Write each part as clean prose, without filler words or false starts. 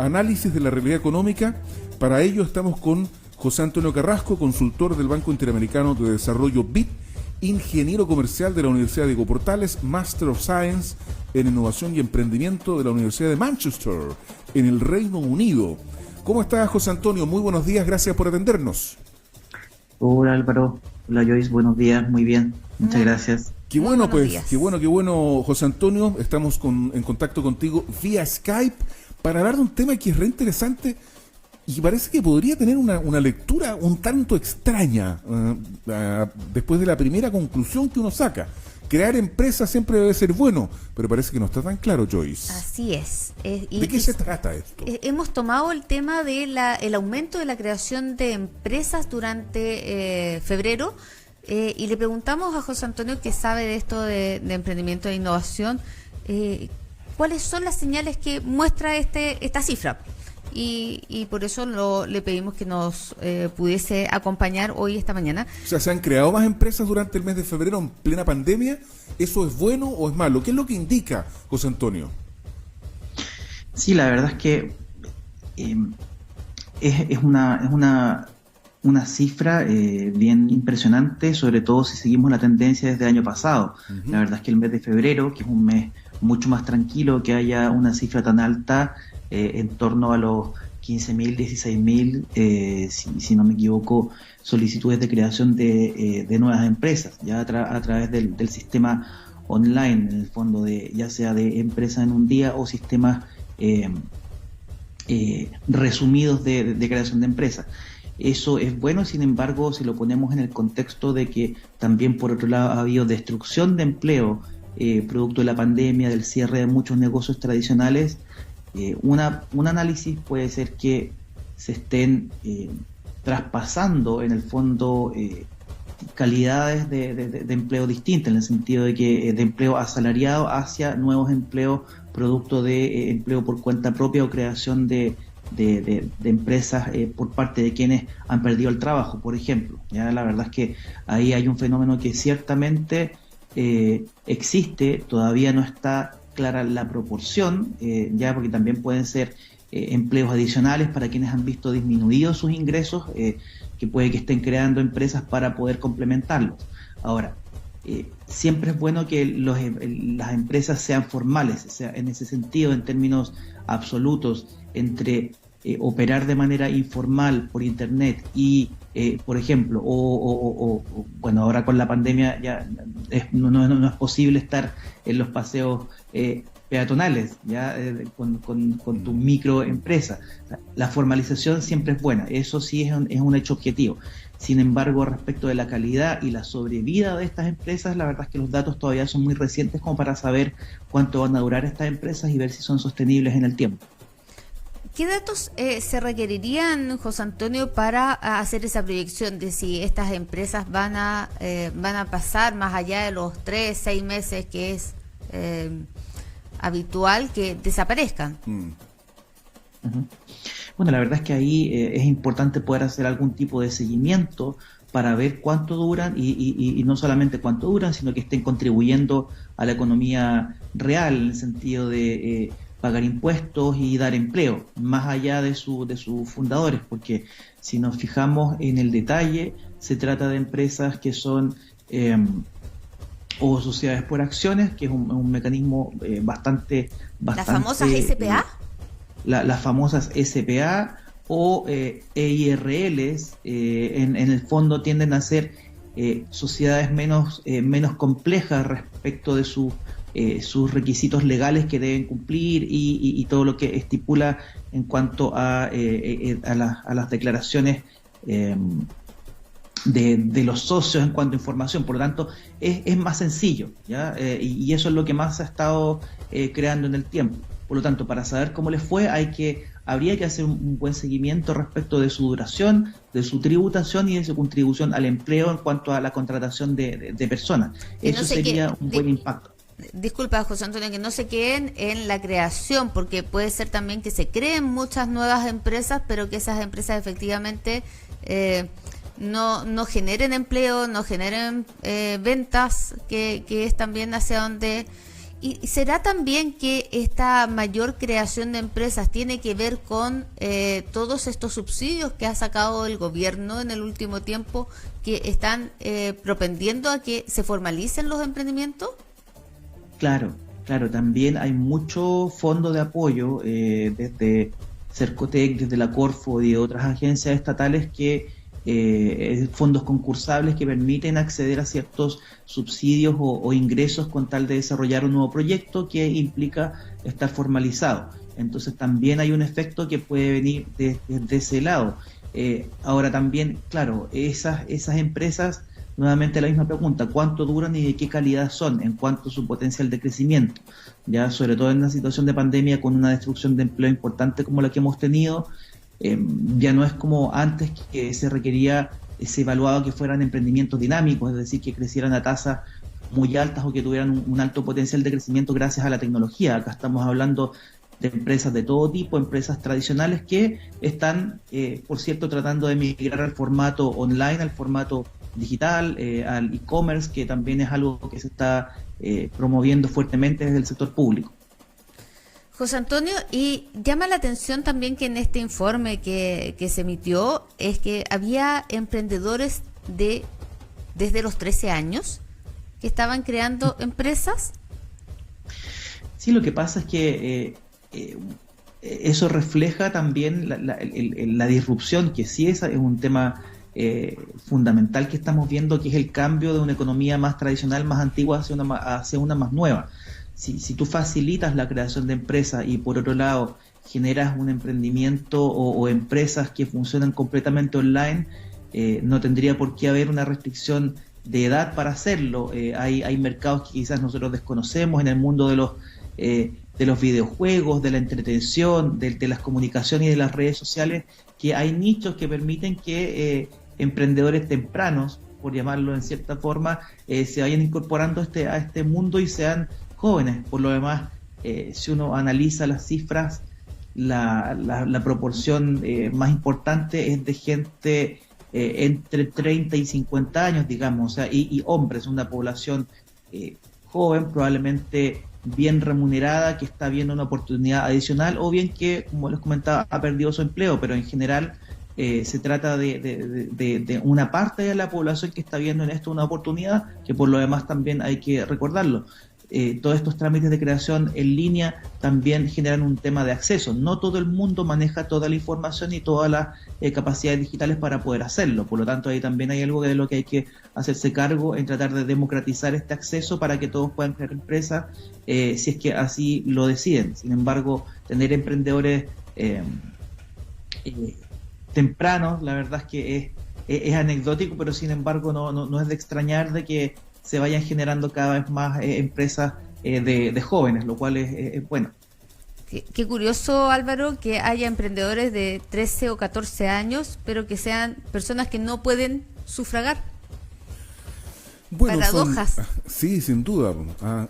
análisis de la realidad económica. Para ello estamos con José Antonio Carrasco, consultor del Banco Interamericano de Desarrollo BID, ingeniero comercial de la Universidad Diego Portales, Master of Science en Innovación y Emprendimiento de la Universidad de Manchester, en el Reino Unido. ¿Cómo estás, José Antonio? Muy buenos días, gracias por atendernos. Hola Álvaro, hola Joyce, buenos días, muy bien, muchas gracias. Qué bueno, pues, qué bueno, José Antonio, estamos en contacto contigo vía Skype para hablar de un tema que es re interesante y parece que podría tener una lectura un tanto extraña después de la primera conclusión que uno saca. Crear empresas siempre debe ser bueno, pero parece que no está tan claro, Joyce. Así es. ¿De qué se trata esto? Hemos tomado el tema de el aumento de la creación de empresas durante febrero y le preguntamos a José Antonio, que sabe de esto de emprendimiento e innovación, cuáles son las señales que muestra esta cifra. Y por eso le pedimos que nos pudiese acompañar hoy, esta mañana. O sea, ¿se han creado más empresas durante el mes de febrero en plena pandemia? ¿Eso es bueno o es malo? ¿Qué es lo que indica, José Antonio? Sí, la verdad es que es una cifra bien impresionante, sobre todo si seguimos la tendencia desde el año pasado. La verdad es que el mes de febrero, que es un mes mucho más tranquilo, que haya una cifra tan alta, en torno a los 15.000, 16.000, si no me equivoco, solicitudes de creación de nuevas empresas, ya a través del sistema online, en el fondo, ya sea de empresas en un día o sistemas resumidos de creación de empresas. Eso es bueno, sin embargo, si lo ponemos en el contexto de que también, por otro lado, ha habido destrucción de empleo producto de la pandemia, del cierre de muchos negocios tradicionales. Un análisis puede ser que se estén traspasando en el fondo calidades de empleo distintas, en el sentido de que de empleo asalariado hacia nuevos empleos producto de empleo por cuenta propia o creación de empresas por parte de quienes han perdido el trabajo, por ejemplo. Ya la verdad es que ahí hay un fenómeno que ciertamente existe, todavía no está clara la proporción, ya porque también pueden ser empleos adicionales para quienes han visto disminuidos sus ingresos, que puede que estén creando empresas para poder complementarlos. Ahora, siempre es bueno que las empresas sean formales, o sea, en ese sentido, en términos absolutos, entre operar de manera informal por internet y, por ejemplo, bueno, ahora con la pandemia ya no es posible estar en los paseos peatonales, ya con tu microempresa. La formalización siempre es buena, eso sí es un hecho objetivo. Sin embargo, respecto de la calidad y la sobrevida de estas empresas, la verdad es que los datos todavía son muy recientes como para saber cuánto van a durar estas empresas y ver si son sostenibles en el tiempo. ¿Qué datos se requerirían, José Antonio, para hacer esa proyección de si estas empresas van a pasar más allá de los 3, 6 meses que es habitual que desaparezcan? Uh-huh. Bueno, la verdad es que ahí es importante poder hacer algún tipo de seguimiento para ver cuánto duran y no solamente cuánto duran, sino que estén contribuyendo a la economía real, en el sentido de pagar impuestos y dar empleo, más allá de sus fundadores, porque si nos fijamos en el detalle, se trata de empresas que son o sociedades por acciones, que es un mecanismo bastante... ¿Las famosas SPA? Las famosas SPA o EIRLs, en el fondo tienden a ser sociedades menos complejas respecto de sus requisitos legales que deben cumplir y todo lo que estipula en cuanto a las declaraciones de los socios en cuanto a información. Por lo tanto, es más sencillo, ¿ya? Y eso es lo que más se ha estado creando en el tiempo. Por lo tanto, para saber cómo les fue, habría que hacer un buen seguimiento respecto de su duración, de su tributación y de su contribución al empleo en cuanto a la contratación de personas. Eso sería un buen impacto. Disculpa, José Antonio, que no se queden en la creación, porque puede ser también que se creen muchas nuevas empresas, pero que esas empresas efectivamente no generen empleo, no generen ventas, que es también hacia donde ¿Y será también que esta mayor creación de empresas tiene que ver con todos estos subsidios que ha sacado el gobierno en el último tiempo, que están propendiendo a que se formalicen los emprendimientos? Claro, claro, también hay mucho fondo de apoyo desde Cercotec, desde la Corfo y de otras agencias estatales fondos concursables que permiten acceder a ciertos subsidios o ingresos con tal de desarrollar un nuevo proyecto que implica estar formalizado. Entonces también hay un efecto que puede venir desde ese lado. Ahora también, claro, esas empresas, nuevamente la misma pregunta, ¿cuánto duran y de qué calidad son en cuanto a su potencial de crecimiento? Ya sobre todo en una situación de pandemia con una destrucción de empleo importante como la que hemos tenido, ya no es como antes, que se evaluaba que fueran emprendimientos dinámicos, es decir, que crecieran a tasas muy altas o que tuvieran un alto potencial de crecimiento gracias a la tecnología. Acá estamos hablando de empresas de todo tipo, empresas tradicionales que están, por cierto, tratando de migrar al formato online, al formato digital, al e-commerce, que también es algo que se está promoviendo fuertemente desde el sector público. José Antonio, y llama la atención también que en este informe que se emitió es que había emprendedores desde los 13 años que estaban creando empresas. Sí, lo que pasa es que eso refleja también la disrupción, que sí es un tema fundamental que estamos viendo, que es el cambio de una economía más tradicional, más antigua, hacia una más nueva. Si tú facilitas la creación de empresas y por otro lado generas un emprendimiento o empresas que funcionan completamente online, no tendría por qué haber una restricción de edad para hacerlo. Hay mercados que quizás nosotros desconocemos en el mundo de los videojuegos, de la entretención, de las comunicaciones y de las redes sociales, que hay nichos que permiten que emprendedores tempranos, por llamarlo en cierta forma, se vayan incorporando a este mundo y sean jóvenes. Por lo demás, si uno analiza las cifras, la proporción más importante es de gente entre 30 y 50 años, digamos, o sea, y hombres, una población joven, probablemente bien remunerada, que está viendo una oportunidad adicional, o bien que, como les comentaba, ha perdido su empleo, pero en general se trata de una parte de la población que está viendo en esto una oportunidad, que por lo demás también hay que recordarlo. Todos estos trámites de creación en línea también generan un tema de acceso. No todo el mundo maneja toda la información y todas las capacidades digitales para poder hacerlo. Por lo tanto, ahí también hay algo de lo que hay que hacerse cargo en tratar de democratizar este acceso para que todos puedan crear empresas, si es que así lo deciden. Sin embargo, tener emprendedores tempranos, la verdad es que es anecdótico, pero sin embargo no es de extrañar de que se vayan generando cada vez más empresas de jóvenes, lo cual es bueno. Qué curioso, Álvaro, que haya emprendedores de 13 o 14 años, pero que sean personas que no pueden sufragar. Bueno, paradojas. Sí, sin duda.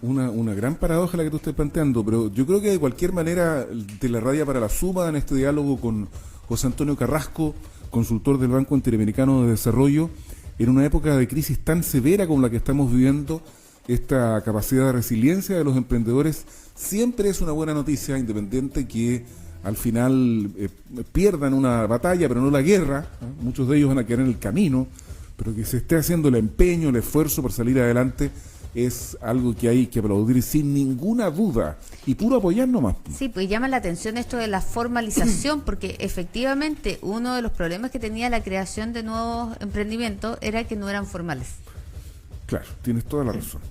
Una gran paradoja la que tú estás planteando, pero yo creo que de cualquier manera te la radia para la suma en este diálogo con José Antonio Carrasco, consultor del Banco Interamericano de Desarrollo. En una época de crisis tan severa como la que estamos viviendo, esta capacidad de resiliencia de los emprendedores siempre es una buena noticia, independiente que al final pierdan una batalla, pero no la guerra. Muchos de ellos van a quedar en el camino, pero que se esté haciendo el empeño, el esfuerzo por salir adelante, es algo que hay que aplaudir sin ninguna duda y puro apoyar nomás. Sí, pues llama la atención esto de la formalización, porque efectivamente uno de los problemas que tenía la creación de nuevos emprendimientos era que no eran formales. Claro, tienes toda la razón.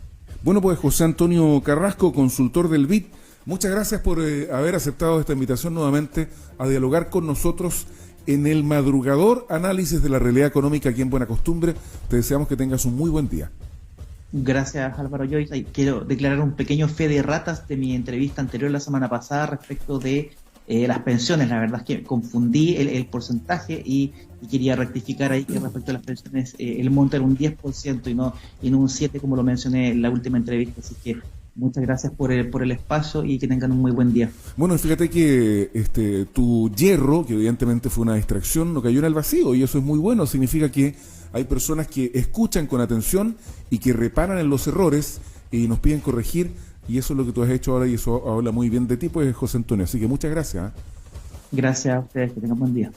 Bueno, pues José Antonio Carrasco, consultor del BID, muchas gracias por haber aceptado esta invitación nuevamente a dialogar con nosotros en el madrugador análisis de la realidad económica aquí en Buena Costumbre. Te deseamos que tengas un muy buen día. Gracias, Álvaro Joyce. Quiero declarar un pequeño fe de ratas de mi entrevista anterior la semana pasada respecto de las pensiones. La verdad es que confundí el porcentaje y quería rectificar ahí que respecto a las pensiones el monto era un 10% y no un 7% como lo mencioné en la última entrevista. Así que muchas gracias por el espacio y que tengan un muy buen día. Bueno, fíjate que tu hierro, que evidentemente fue una distracción, no cayó en el vacío y eso es muy bueno. Significa que hay personas que escuchan con atención y que reparan en los errores y nos piden corregir y eso es lo que tú has hecho ahora y eso habla muy bien de ti, pues, José Antonio. Así que muchas gracias. Gracias a ustedes, que tengan buen día.